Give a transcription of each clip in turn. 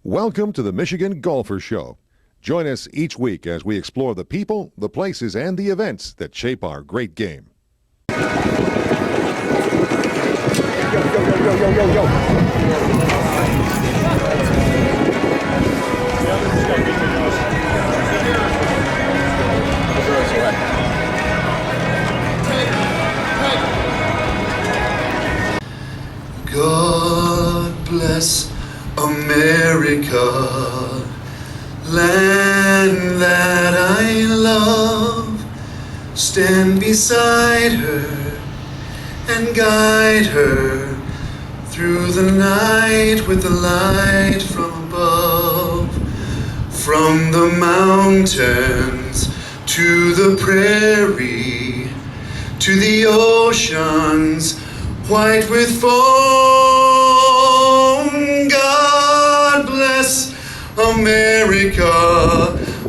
Welcome to the Michigan Golfer Show. Join us each week as we explore the people, the places, and the events that shape our great game. God bless America, land that I love. Stand beside her and guide her through the night with the light from above. From the mountains to the prairie, to the oceans white with foam. God bless America,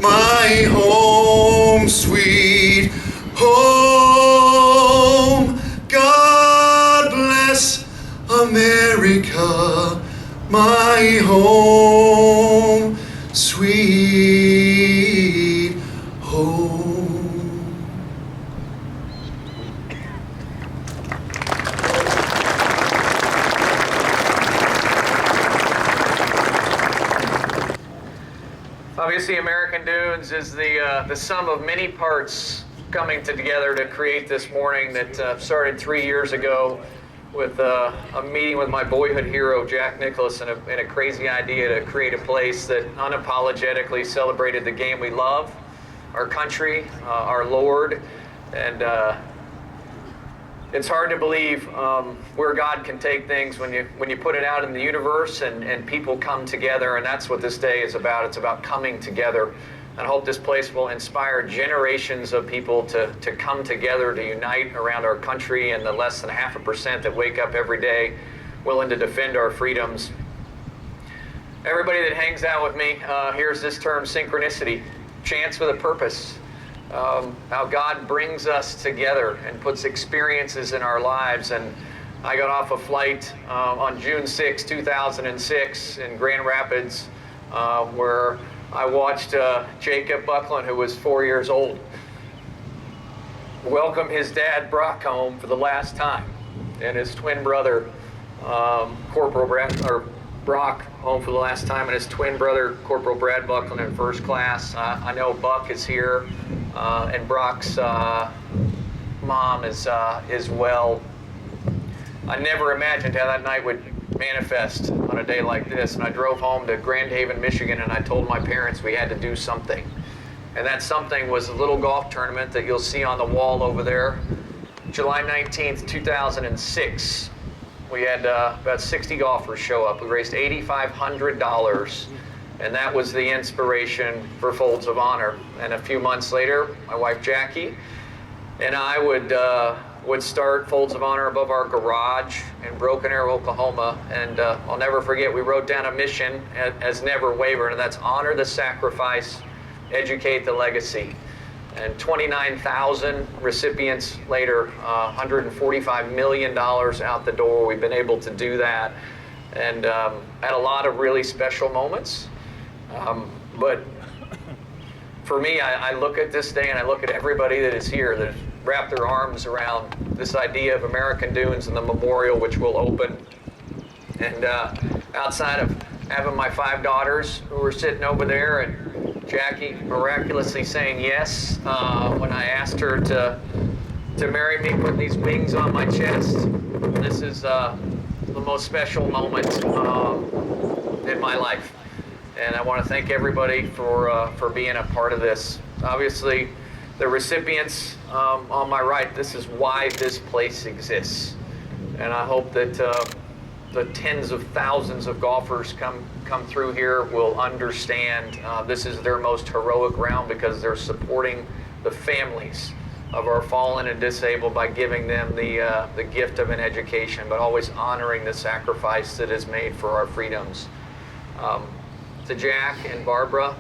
my home, sweet home. God bless America, my home, sweet home. Obviously, American Dunes is the sum of many parts coming together to create this morning that started 3 years ago with a meeting with my boyhood hero, Jack Nicklaus, and a crazy idea to create a place that unapologetically celebrated the game we love, our country, our Lord, and it's hard to believe where God can take things when you put it out in the universe and people come together, and that's what this day is about. It's about coming together. And I hope this place will inspire generations of people to come together, to unite around our country and the less than 0.5% that wake up every day willing to defend our freedoms. Everybody that hangs out with me hears this term synchronicity, chance with a purpose. How God brings us together and puts experiences in our lives. And I got off a flight on June 6, 2006 in Grand Rapids, where I watched Jacob Buckland, who was 4 years old, welcome his dad Brock home for the last time, and his twin brother Brock home for the last time, and his twin brother Corporal Brad Buckland in first class. I know Buck is here, and Brock's mom is well. I never imagined how that night would manifest on a day like this, and I drove home to Grand Haven, Michigan, and I told my parents we had to do something. And that something was a little golf tournament that you'll see on the wall over there. July 19th, 2006. We had about 60 golfers show up. We raised $8,500, and that was the inspiration for Folds of Honor. And a few months later, my wife Jackie and I would start Folds of Honor above our garage in Broken Arrow, Oklahoma. And I'll never forget, we wrote down a mission as never wavered, and that's honor the sacrifice, educate the legacy. And 29,000 recipients later, $145 million out the door. We've been able to do that, and had a lot of really special moments. But for me, I look at this day and I look at everybody that is here that has wrapped their arms around this idea of American Dunes and the memorial, which will open. And outside of having my 5 daughters who were sitting over there, and Jackie miraculously saying yes when I asked her to marry me, put these wings on my chest. This is the most special moment in my life. And I want to thank everybody for being a part of this. Obviously, the recipients on my right, this is why this place exists. And I hope that the tens of thousands of golfers come through here will understand this is their most heroic round, because they're supporting the families of our fallen and disabled by giving them the gift of an education, but always honoring the sacrifice that is made for our freedoms. To Jack and Barbara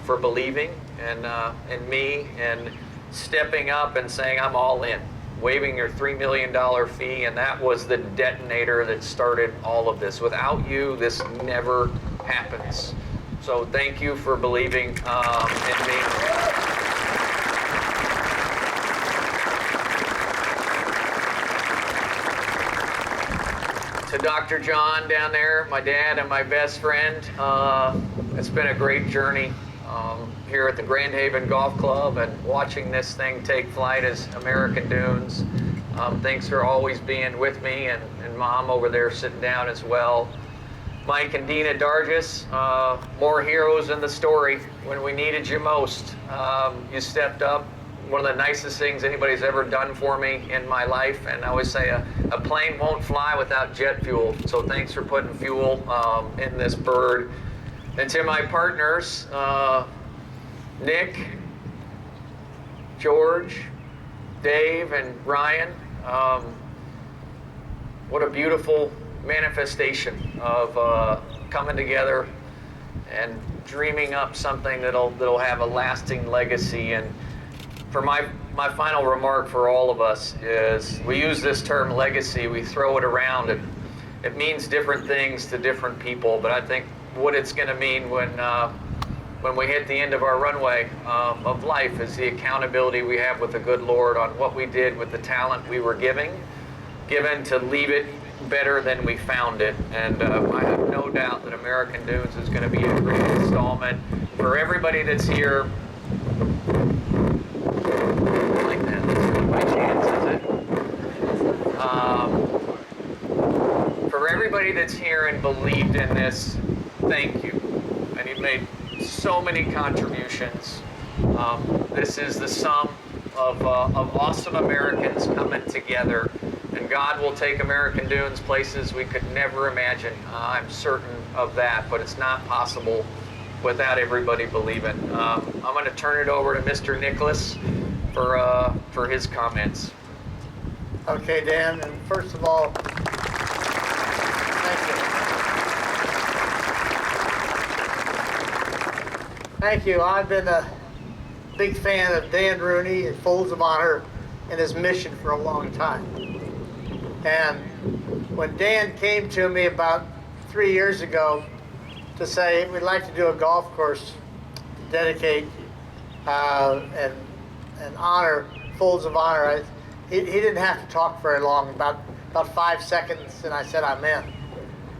for believing in me and stepping up and saying, I'm all in. waiving your $3 million fee, and that was the detonator that started all of this. Without you, this never happens. So thank you for believing in me. To Dr. John down there, my dad and my best friend, it's been a great journey here at the Grand Haven Golf Club and watching this thing take flight as American Dunes. Thanks for always being with me, and Mom over there sitting down as well. Mike and Dina Dargis, more heroes in the story when we needed you most. You stepped up. One of the nicest things anybody's ever done for me in my life, and I always say a plane won't fly without jet fuel, so thanks for putting fuel in this bird. And to my partners, Nick, George, Dave, and Ryan, what a beautiful manifestation of coming together and dreaming up something that'll have a lasting legacy. And for my final remark for all of us is, we use this term legacy, we throw it around, and it means different things to different people, but I think what it's going to mean when we hit the end of our runway of life is the accountability we have with the good Lord on what we did with the talent we were given to leave it better than we found it. And I have no doubt that American Dunes is going to be a great installment for everybody that's here. Like that, by chance, is it? For everybody that's here and believed in this, thank you. And you've made so many contributions. This is the sum of awesome Americans coming together, and God will take American Dunes places we could never imagine. I'm certain of that, but it's not possible without everybody believing. I'm going to turn it over to Mr. Nicklaus for his comments. Okay, Dan, and first of all, thank you. Thank you. I've been a big fan of Dan Rooney and Folds of Honor and his mission for a long time. And when Dan came to me about 3 years ago to say we'd like to do a golf course to dedicate and honor Folds of Honor, he didn't have to talk very long, about 5 seconds, and I said I'm in.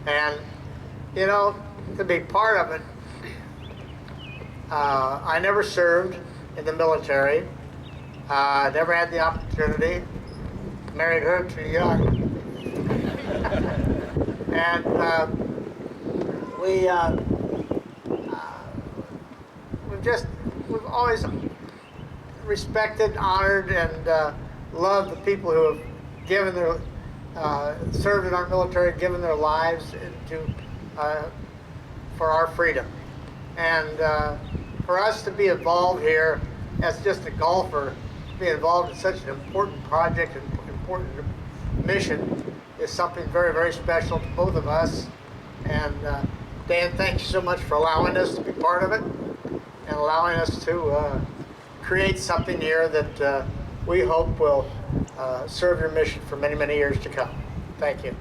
And you know, to be part of it, I never served in the military. Never had the opportunity. Married her too young. And we've always respected, honored, and loved the people who have given their served in our military, given their lives for our freedom. And for us to be involved here as just a golfer, to be involved in such an important project and important mission is something very, very special to both of us. And Dan, thank you so much for allowing us to be part of it and allowing us to create something here that we hope will serve your mission for many, many years to come. Thank you.